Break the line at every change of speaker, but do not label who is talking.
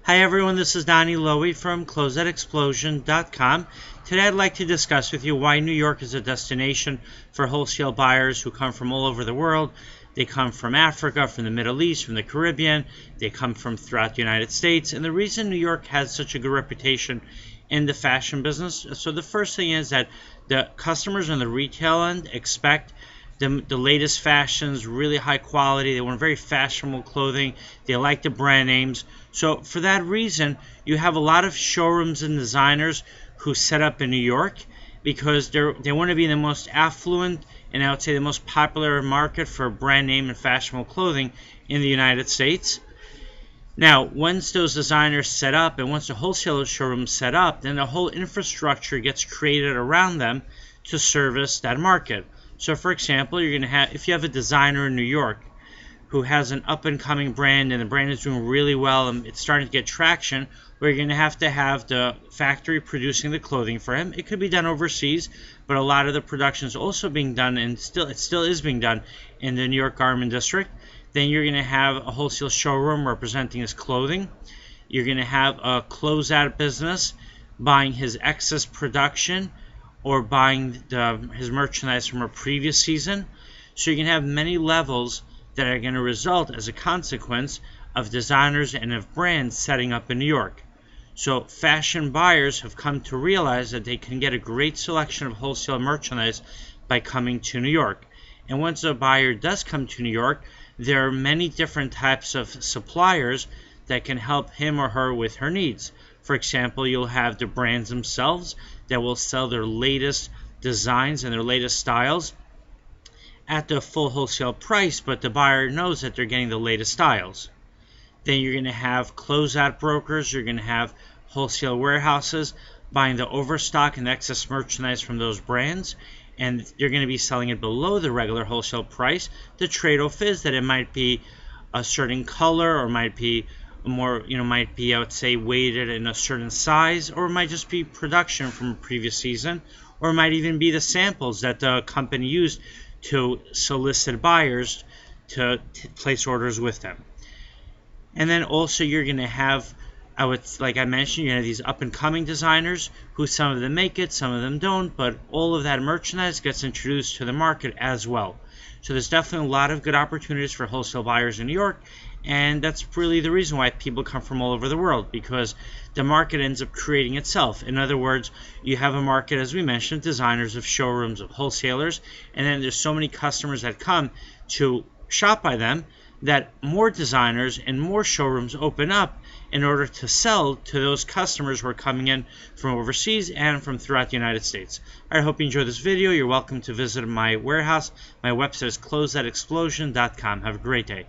Hi everyone, this is Donny Lowy from Closeout.com. Today I'd like to discuss with you why New York is a destination for wholesale buyers who come from all over the world. They come from Africa, from the Middle East, from the Caribbean. They come from throughout the United States. And the reason New York has such a good reputation in the fashion business, so the first thing is that the customers on the retail end expect the latest fashions, really high quality. They want very fashionable clothing. They like the brand names. So for that reason, you have a lot of showrooms and designers who set up in New York because they want to be the most affluent and I would say the most popular market for brand name and fashionable clothing in the United States. Now, once those designers set up and once the wholesale showrooms set up, then the whole infrastructure gets created around them to service that market. So for example, you're going to have, if you have a designer in New York who has an up-and-coming brand and the brand is doing really well and it's starting to get traction, where you're going to have the factory producing the clothing for him. It could be done overseas, but a lot of the production is also being done, and it still is being done in the New York Garment District. Then you're going to have a wholesale showroom representing his clothing. You're going to have a closeout business buying his excess production or buying his merchandise from a previous season. So you can have many levels that are going to result as a consequence of designers and of brands setting up in New York. So fashion buyers have come to realize that they can get a great selection of wholesale merchandise by coming to New York. And once a buyer does come to New York, there are many different types of suppliers that can help him or her with her needs. For example, you'll have the brands themselves that will sell their latest designs and their latest styles at the full wholesale price, but the buyer knows that they're getting the latest styles. Then you're going to have closeout brokers, you're going to have wholesale warehouses buying the overstock and excess merchandise from those brands, and you're going to be selling it below the regular wholesale price. The trade-off is that it might be a certain color, or might be more, might be, I would say, weighted in a certain size, or it might just be production from a previous season, or it might even be the samples that the company used to solicit buyers to place orders with them. And then also you're going to have, like I mentioned, you have these up-and-coming designers who some of them make it, some of them don't, but all of that merchandise gets introduced to the market as well. So there's definitely a lot of good opportunities for wholesale buyers in New York, and that's really the reason why people come from all over the world, because the market ends up creating itself. In other words, you have a market, as we mentioned, designers, of showrooms, of wholesalers, and then there's so many customers that come to shop by them that more designers and more showrooms open up in order to sell to those customers who are coming in from overseas and from throughout the United States. I hope you enjoyed this video. You're welcome to visit my warehouse. My website is closeoutexplosion.com. Have a great day.